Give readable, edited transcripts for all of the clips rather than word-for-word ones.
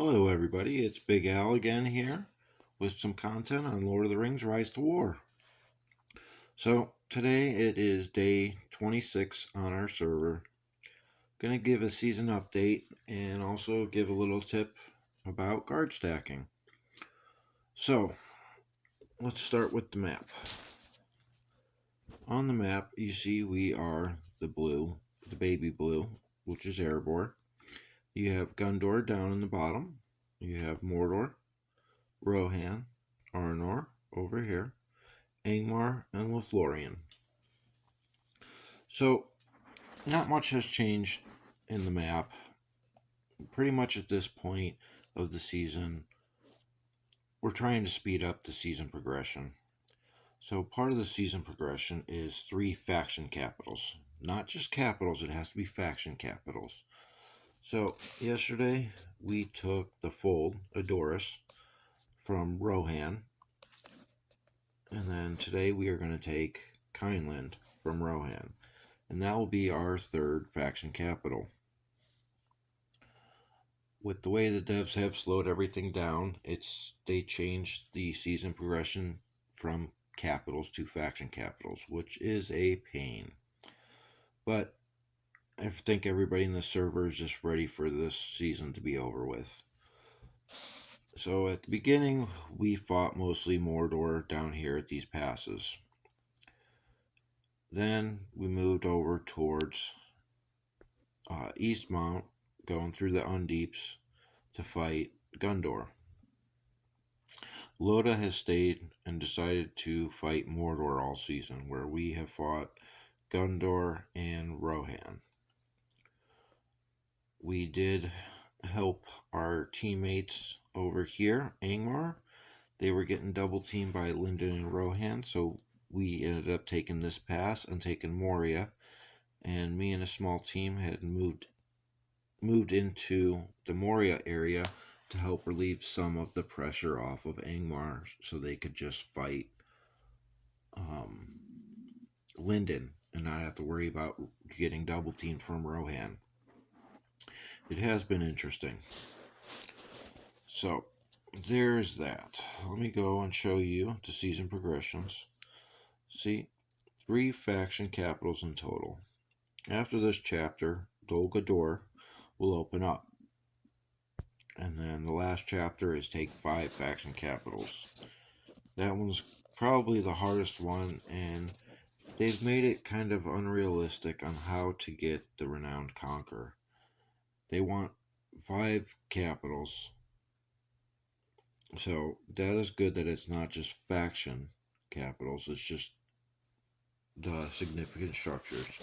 Hello, everybody. It's Big Al again here with some content on Lord of the Rings Rise to War. So, today it is day 26 on our server. Going to give a season update and also give a little tip about guard stacking. So, let's start with the map. On the map, you see we are the baby blue, which is Erebor. You have Gondor down in the bottom. You have Mordor, Rohan, Arnor over here, Angmar, and Lothlorien. So, not much has changed in the map. Pretty much at this point of the season, we're trying to speed up the season progression. So, part of the season progression is 3 faction capitals. Not just capitals, it has to be faction capitals. So, yesterday we took the Fold, Adoris, from Rohan. And then today we are going to take Kindland from Rohan. And that will be our 3rd faction capital. With the way the devs have slowed everything down, they changed the season progression from capitals to faction capitals, which is a pain. But I think everybody in the server is just ready for this season to be over with. So at the beginning, we fought mostly Mordor down here at these passes. Then we moved over towards Eastmount, going through the Undeeps to fight Gondor. Loda has stayed and decided to fight Mordor all season, where we have fought Gondor and Rohan. We did help our teammates over here, Angmar. They were getting double teamed by Lyndon and Rohan, so we ended up taking this pass and taking Moria. And me and a small team had moved into the Moria area to help relieve some of the pressure off of Angmar so they could just fight Lyndon and not have to worry about getting double teamed from Rohan. It has been interesting. So, there's that. Let me go and show you the season progressions. See, 3 faction capitals in total. After this chapter, Dol Guldur will open up. And then the last chapter is take 5 faction capitals. That one's probably the hardest one, and they've made it kind of unrealistic on how to get the Renowned Conqueror. They want 5 capitals. So that is good that it's not just faction capitals, it's just the significant structures.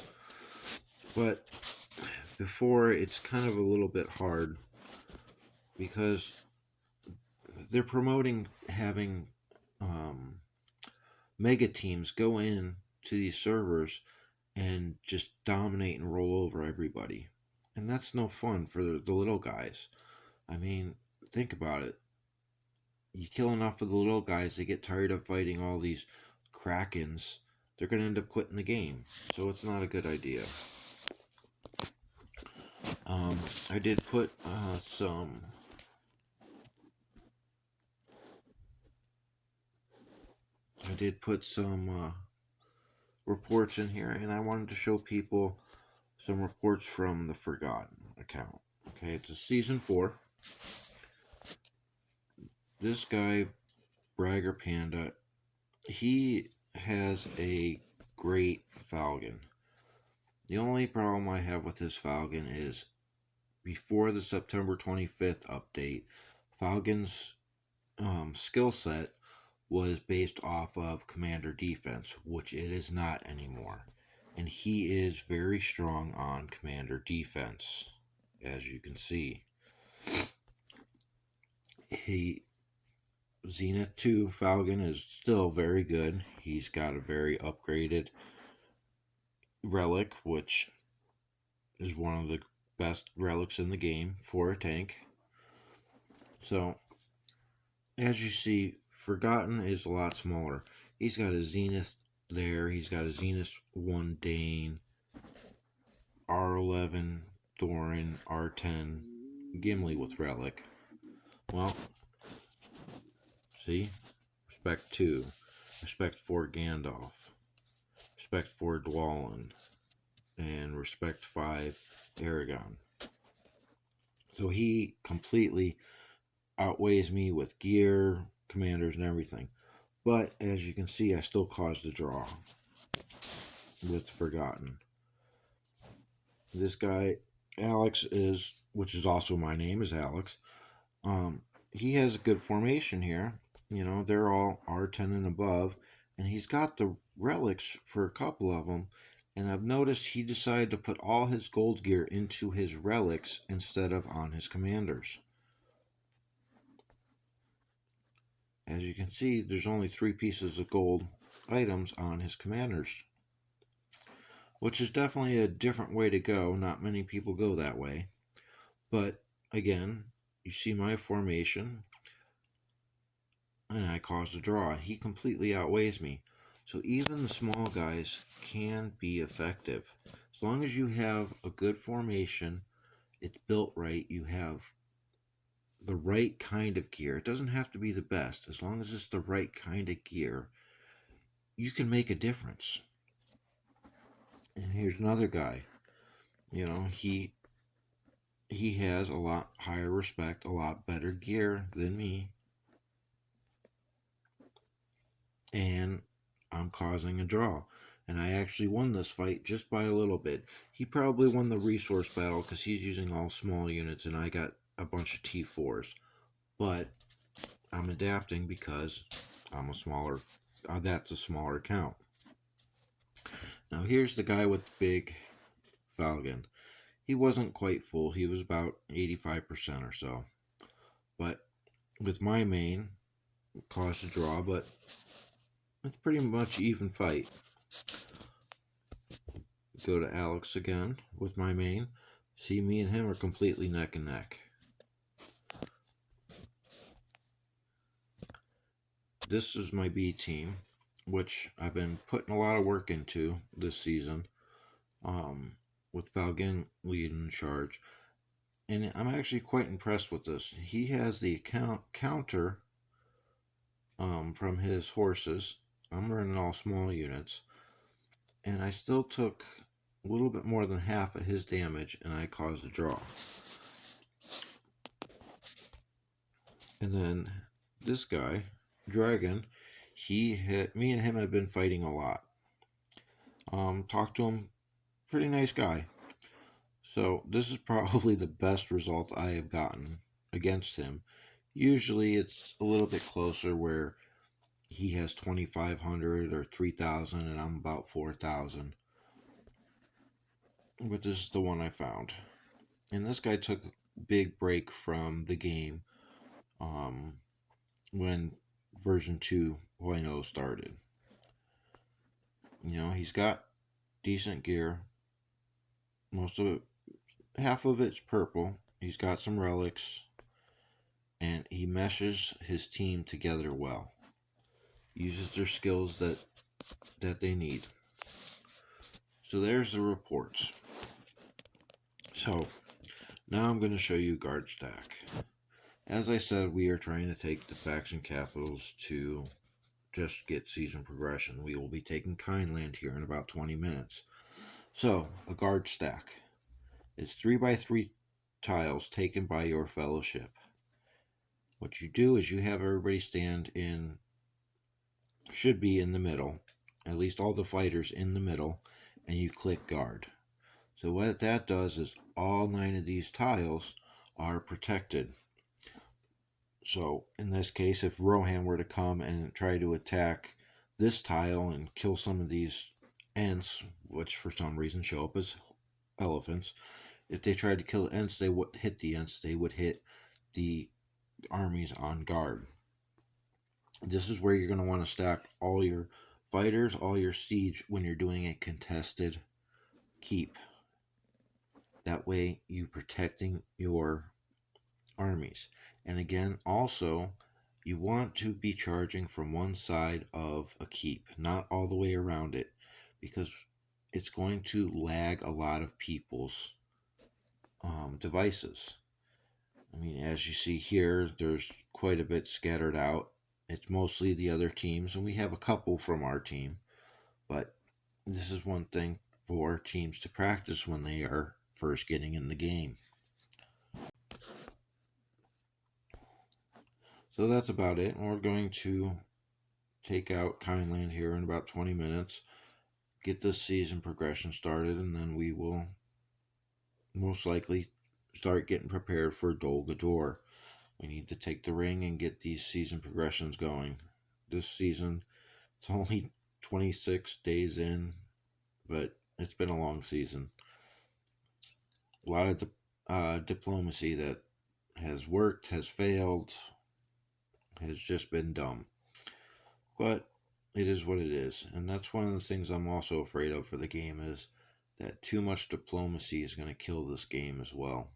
But before, it's kind of a little bit hard because they're promoting having mega teams go in to these servers and just dominate and roll over everybody. And that's no fun for the little guys. I mean, think about it. You kill enough of the little guys, they get tired of fighting all these krakens. They're going to end up quitting the game. So it's not a good idea. I did put some reports in here, and I wanted to show people some reports from the Forgotten account. Okay, it's a season 4. This guy, Bragger Panda, he has a great Falcon. The only problem I have with his Falcon is before the September 25th update, Falcon's skill set was based off of Commander Defense, which it is not anymore. And he is very strong on Commander Defense, as you can see. Zenith 2 Falcon is still very good. He's got a very upgraded relic, which is one of the best relics in the game for a tank. So, as you see, Forgotten is a lot smaller. He's got a Zenith there. He's got a Zenith 1 Dane, R11 Thorin, R10 Gimli with relic. Well, see? Respect 2. Respect 4 Gandalf. Respect 4 Dwalin. And respect 5 Aragon. So he completely outweighs me with gear, commanders, and everything. But as you can see, I still caused a draw with Forgotten. This guy, Alex, which is also my name, is Alex. Um, he has a good formation here. You know, they're all R10 and above, and he's got the relics for a couple of them. And I've noticed he decided to put all his gold gear into his relics instead of on his commanders. As you can see, there's only 3 pieces of gold items on his commanders, which is definitely a different way to go. Not many people go that way. But again, you see my formation, and I caused a draw. He completely outweighs me. So even the small guys can be effective. As long as you have a good formation, it's built right, you have the right kind of gear. It doesn't have to be the best. As long as it's the right kind of gear, you can make a difference. And here's another guy. You know, he has a lot higher respect, a lot better gear than me. And I'm causing a draw. And I actually won this fight just by a little bit. He probably won the resource battle because he's using all small units and I got a bunch of T4s. But I'm adapting because I'm a smaller, that's a smaller count. Now here's the guy with the big Falcon. He wasn't quite full. He was about 85% or so. But with my main, caused a draw, but it's pretty much even fight. Go to Alex again with my main. See, me and him are completely neck and neck. This is my B team, which I've been putting a lot of work into this season, with Falcon leading charge. And I'm actually quite impressed with this. He has the counter from his horses. I'm running all small units. And I still took a little bit more than half of his damage, and I caused a draw. And then this guy, Dragon, me and him have been fighting a lot. Talked to him, pretty nice guy. So this is probably the best result I have gotten against him. Usually it's a little bit closer where he has 2,500 or 3,000 and I'm about 4,000. But this is the one I found. And this guy took a big break from the game when version 2.0 started. You know, he's got decent gear. Most of it, half of it's purple. He's got some relics. And he meshes his team together well. Uses their skills that they need. So there's the reports. So now I'm going to show you guard stack. As I said, we are trying to take the faction capitals to just get season progression. We will be taking Kindland here in about 20 minutes. So, a guard stack. It's 3x3 tiles taken by your fellowship. What you do is you have everybody stand in, should be in the middle, at least all the fighters in the middle, and you click guard. So what that does is all 9 of these tiles are protected. So in this case, if Rohan were to come and try to attack this tile and kill some of these Ents, which for some reason show up as elephants, if they tried to kill the Ents, they would hit the Ents, they would hit the armies on guard. This is where you're going to want to stack all your fighters, all your siege when you're doing a contested keep. That way you're protecting your armies. And again, also, you want to be charging from one side of a keep, not all the way around it, because it's going to lag a lot of people's devices. I mean, As you see here, there's quite a bit scattered out. It's mostly the other teams, and we have a couple from our team. But this is one thing for teams to practice when they are first getting in the game. So that's about it. We're going to take out Kindland here in about 20 minutes, get this season progression started, and then we will most likely start getting prepared for Dol G'Dor. We need to take the ring and get these season progressions going. This season, it's only 26 days in, but it's been a long season. A lot of diplomacy that has worked, has failed, has just been dumb. But it is what it is. And that's one of the things I'm also afraid of for the game is that too much diplomacy is going to kill this game as well.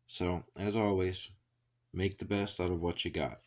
So, as always, make the best out of what you got.